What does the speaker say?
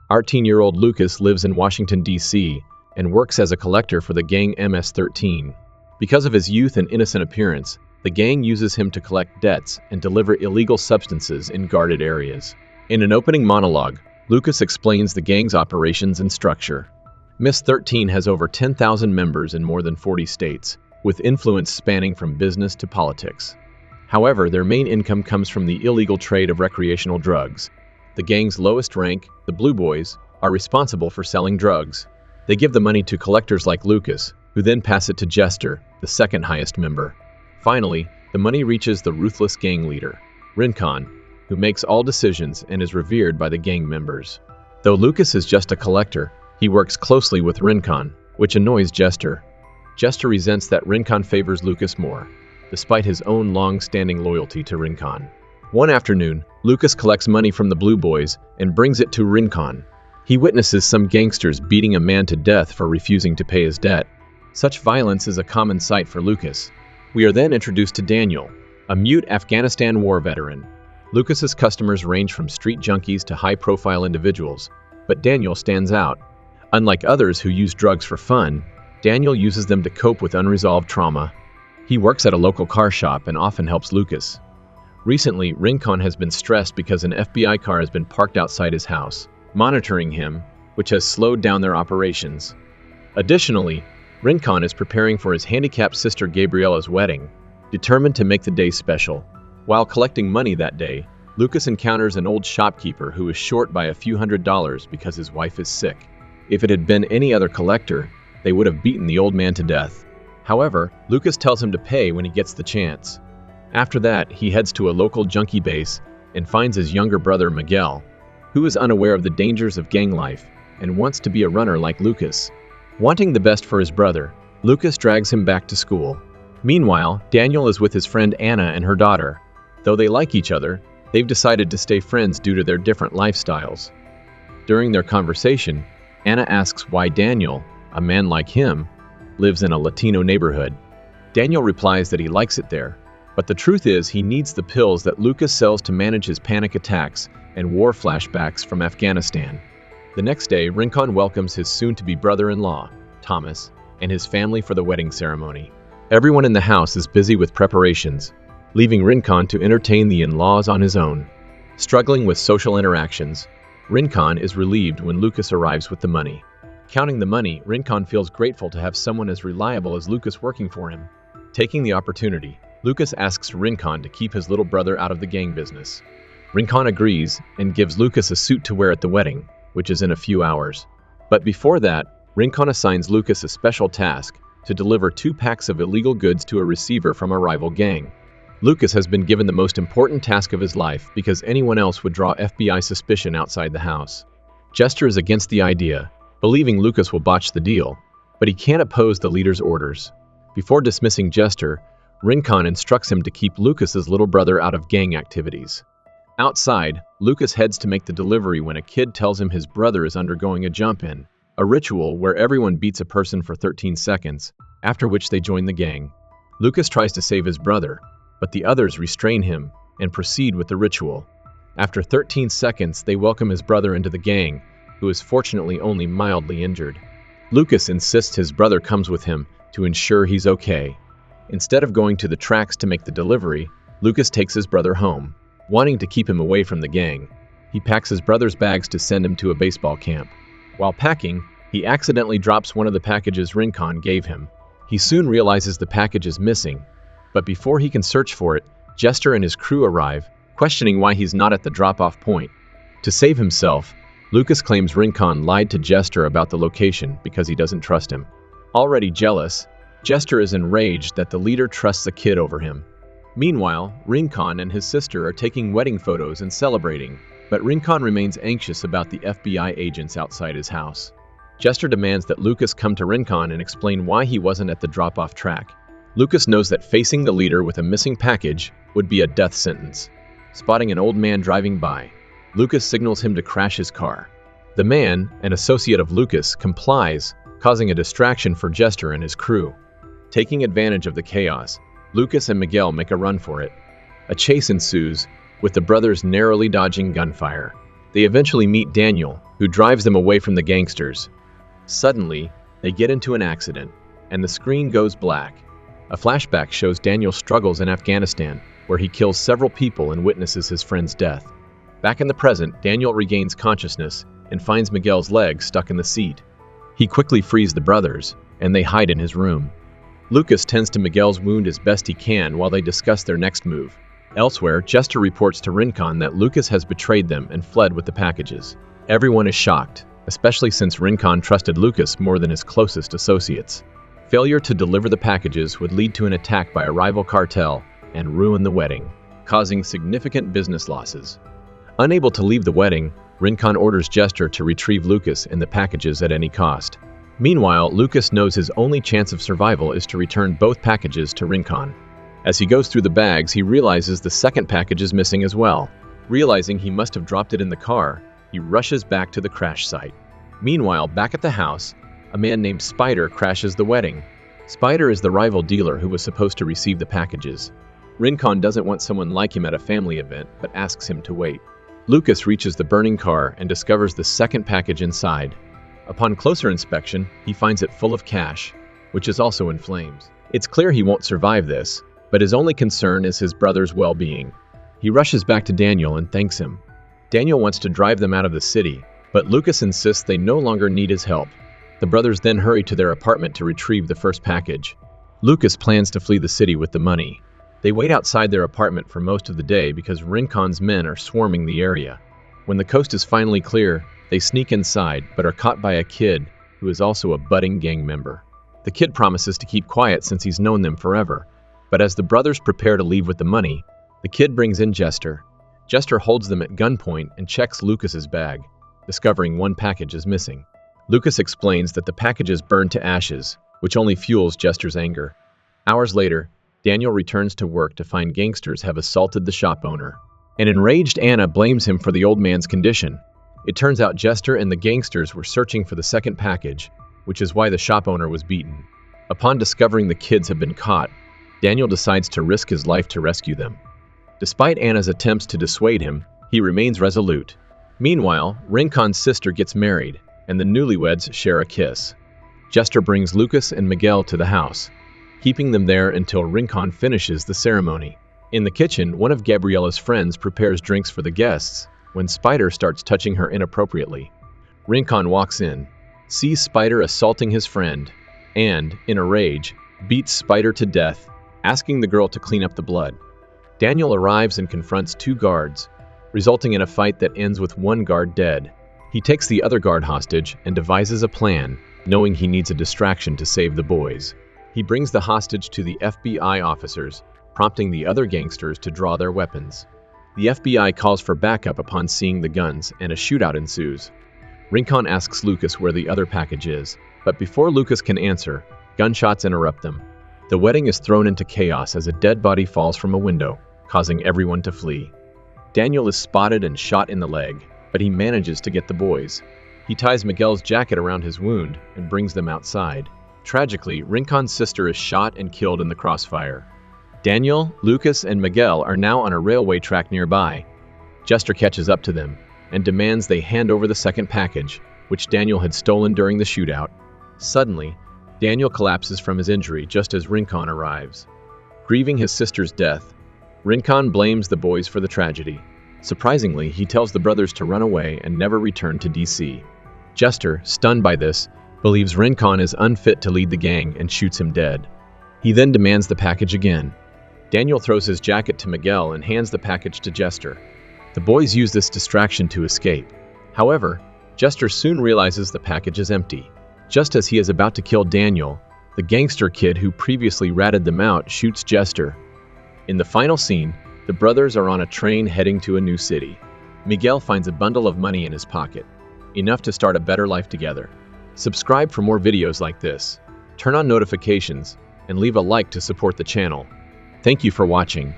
18-year-old Lucas lives in Washington, D.C., and works as a collector for the gang MS-13. Because of his youth and innocent appearance, the gang uses him to collect debts and deliver illegal substances in guarded areas. In an opening monologue, Lucas explains the gang's operations and structure. MS-13 has over 10,000 members in more than 40 states, with influence spanning from business to politics. However, their main income comes from the illegal trade of recreational drugs. The gang's lowest rank, the Blue Boys, are responsible for selling drugs. They give the money to collectors like Lucas, who then pass it to Jester, the second highest member. Finally, the money reaches the ruthless gang leader, Rincon, who makes all decisions and is revered by the gang members. Though Lucas is just a collector, he works closely with Rincon, which annoys Jester. Jester resents that Rincon favors Lucas more, despite his own long-standing loyalty to Rincon. One afternoon, Lucas collects money from the Blue Boys and brings it to Rincon. He witnesses some gangsters beating a man to death for refusing to pay his debt. Such violence is a common sight for Lucas. We are then introduced to Daniel, a mute Afghanistan war veteran. Lucas's customers range from street junkies to high-profile individuals, but Daniel stands out. Unlike others who use drugs for fun, Daniel uses them to cope with unresolved trauma. He works at a local car shop and often helps Lucas. Recently, Rincon has been stressed because an FBI car has been parked outside his house, monitoring him, which has slowed down their operations. Additionally, Rincon is preparing for his handicapped sister Gabriella's wedding, determined to make the day special. While collecting money that day, Lucas encounters an old shopkeeper who is short by a few $100s because his wife is sick. If it had been any other collector, they would have beaten the old man to death. However, Lucas tells him to pay when he gets the chance. After that, he heads to a local junkie base and finds his younger brother Miguel, who is unaware of the dangers of gang life and wants to be a runner like Lucas. Wanting the best for his brother, Lucas drags him back to school. Meanwhile, Daniel is with his friend Anna and her daughter. Though they like each other, they've decided to stay friends due to their different lifestyles. During their conversation, Anna asks why Daniel, a man like him, lives in a Latino neighborhood. Daniel replies that he likes it there, but the truth is he needs the pills that Lucas sells to manage his panic attacks and war flashbacks from Afghanistan. The next day, Rincon welcomes his soon-to-be brother-in-law, Thomas, and his family for the wedding ceremony. Everyone in the house is busy with preparations, leaving Rincon to entertain the in-laws on his own. Struggling with social interactions, Rincon is relieved when Lucas arrives with the money. Counting the money, Rincon feels grateful to have someone as reliable as Lucas working for him. Taking the opportunity, Lucas asks Rincon to keep his little brother out of the gang business. Rincon agrees and gives Lucas a suit to wear at the wedding, which is in a few hours. But before that, Rincon assigns Lucas a special task to deliver 2 packs of illegal goods to a receiver from a rival gang. Lucas has been given the most important task of his life because anyone else would draw FBI suspicion outside the house. Jester is against the idea, believing Lucas will botch the deal, but he can't oppose the leader's orders. Before dismissing Jester, Rincon instructs him to keep Lucas's little brother out of gang activities. Outside, Lucas heads to make the delivery when a kid tells him his brother is undergoing a jump-in, a ritual where everyone beats a person for 13 seconds, after which they join the gang. Lucas tries to save his brother, but the others restrain him and proceed with the ritual. After 13 seconds, they welcome his brother into the gang, who is fortunately only mildly injured. Lucas insists his brother comes with him to ensure he's okay. Instead of going to the tracks to make the delivery, Lucas takes his brother home, wanting to keep him away from the gang. He packs his brother's bags to send him to a baseball camp. While packing, he accidentally drops one of the packages Rincon gave him. He soon realizes the package is missing, but before he can search for it, Jester and his crew arrive, questioning why he's not at the drop-off point. To save himself, Lucas claims Rincon lied to Jester about the location because he doesn't trust him. Already jealous, Jester is enraged that the leader trusts a kid over him. Meanwhile, Rincon and his sister are taking wedding photos and celebrating, but Rincon remains anxious about the FBI agents outside his house. Jester demands that Lucas come to Rincon and explain why he wasn't at the drop-off track. Lucas knows that facing the leader with a missing package would be a death sentence. Spotting an old man driving by, Lucas signals him to crash his car. The man, an associate of Lucas, complies, causing a distraction for Jester and his crew. Taking advantage of the chaos, Lucas and Miguel make a run for it. A chase ensues, with the brothers narrowly dodging gunfire. They eventually meet Daniel, who drives them away from the gangsters. Suddenly, they get into an accident, and the screen goes black. A flashback shows Daniel's struggles in Afghanistan, where he kills several people and witnesses his friend's death. Back in the present, Daniel regains consciousness and finds Miguel's leg stuck in the seat. He quickly frees the brothers, and they hide in his room. Lucas tends to Miguel's wound as best he can while they discuss their next move. Elsewhere, Jester reports to Rincon that Lucas has betrayed them and fled with the packages. Everyone is shocked, especially since Rincon trusted Lucas more than his closest associates. Failure to deliver the packages would lead to an attack by a rival cartel and ruin the wedding, causing significant business losses. Unable to leave the wedding, Rincon orders Jester to retrieve Lucas and the packages at any cost. Meanwhile, Lucas knows his only chance of survival is to return both packages to Rincon. As he goes through the bags, he realizes the second package is missing as well. Realizing he must have dropped it in the car, he rushes back to the crash site. Meanwhile, back at the house, a man named Spider crashes the wedding. Spider is the rival dealer who was supposed to receive the packages. Rincon doesn't want someone like him at a family event, but asks him to wait. Lucas reaches the burning car and discovers the second package inside. Upon closer inspection, he finds it full of cash, which is also in flames. It's clear he won't survive this, but his only concern is his brother's well-being. He rushes back to Daniel and thanks him. Daniel wants to drive them out of the city, but Lucas insists they no longer need his help. The brothers then hurry to their apartment to retrieve the first package. Lucas plans to flee the city with the money. They wait outside their apartment for most of the day because Rincon's men are swarming the area. When the coast is finally clear, they sneak inside but are caught by a kid who is also a budding gang member. The kid promises to keep quiet since he's known them forever, but as the brothers prepare to leave with the money, the kid brings in Jester. Jester holds them at gunpoint and checks Lucas's bag, discovering one package is missing. Lucas explains that the package is burned to ashes, which only fuels Jester's anger. Hours later, Daniel returns to work to find gangsters have assaulted the shop owner. An enraged Anna blames him for the old man's condition. It turns out Jester and the gangsters were searching for the second package, which is why the shop owner was beaten. Upon discovering the kids have been caught, Daniel decides to risk his life to rescue them. Despite Anna's attempts to dissuade him, he remains resolute. Meanwhile, Rincon's sister gets married, and the newlyweds share a kiss. Jester brings Lucas and Miguel to the house, keeping them there until Rincon finishes the ceremony. In the kitchen, one of Gabriella's friends prepares drinks for the guests when Spider starts touching her inappropriately. Rincon walks in, sees Spider assaulting his friend, and, in a rage, beats Spider to death, asking the girl to clean up the blood. Daniel arrives and confronts two guards, resulting in a fight that ends with one guard dead. He takes the other guard hostage and devises a plan, knowing he needs a distraction to save the boys. He brings the hostage to the FBI officers, prompting the other gangsters to draw their weapons. The FBI calls for backup upon seeing the guns, and a shootout ensues. Rincon asks Lucas where the other package is, but before Lucas can answer, gunshots interrupt them. The wedding is thrown into chaos as a dead body falls from a window, causing everyone to flee. Daniel is spotted and shot in the leg, but he manages to get the boys. He ties Miguel's jacket around his wound and brings them outside. Tragically, Rincon's sister is shot and killed in the crossfire. Daniel, Lucas, and Miguel are now on a railway track nearby. Jester catches up to them and demands they hand over the second package, which Daniel had stolen during the shootout. Suddenly, Daniel collapses from his injury just as Rincon arrives. Grieving his sister's death, Rincon blames the boys for the tragedy. Surprisingly, he tells the brothers to run away and never return to DC. Jester, stunned by this, believes Rincon is unfit to lead the gang and shoots him dead. He then demands the package again. Daniel throws his jacket to Miguel and hands the package to Jester. The boys use this distraction to escape. However, Jester soon realizes the package is empty. Just as he is about to kill Daniel, the gangster kid who previously ratted them out shoots Jester. In the final scene, the brothers are on a train heading to a new city. Miguel finds a bundle of money in his pocket, enough to start a better life together. Subscribe for more videos like this, turn on notifications, and leave a like to support the channel. Thank you for watching.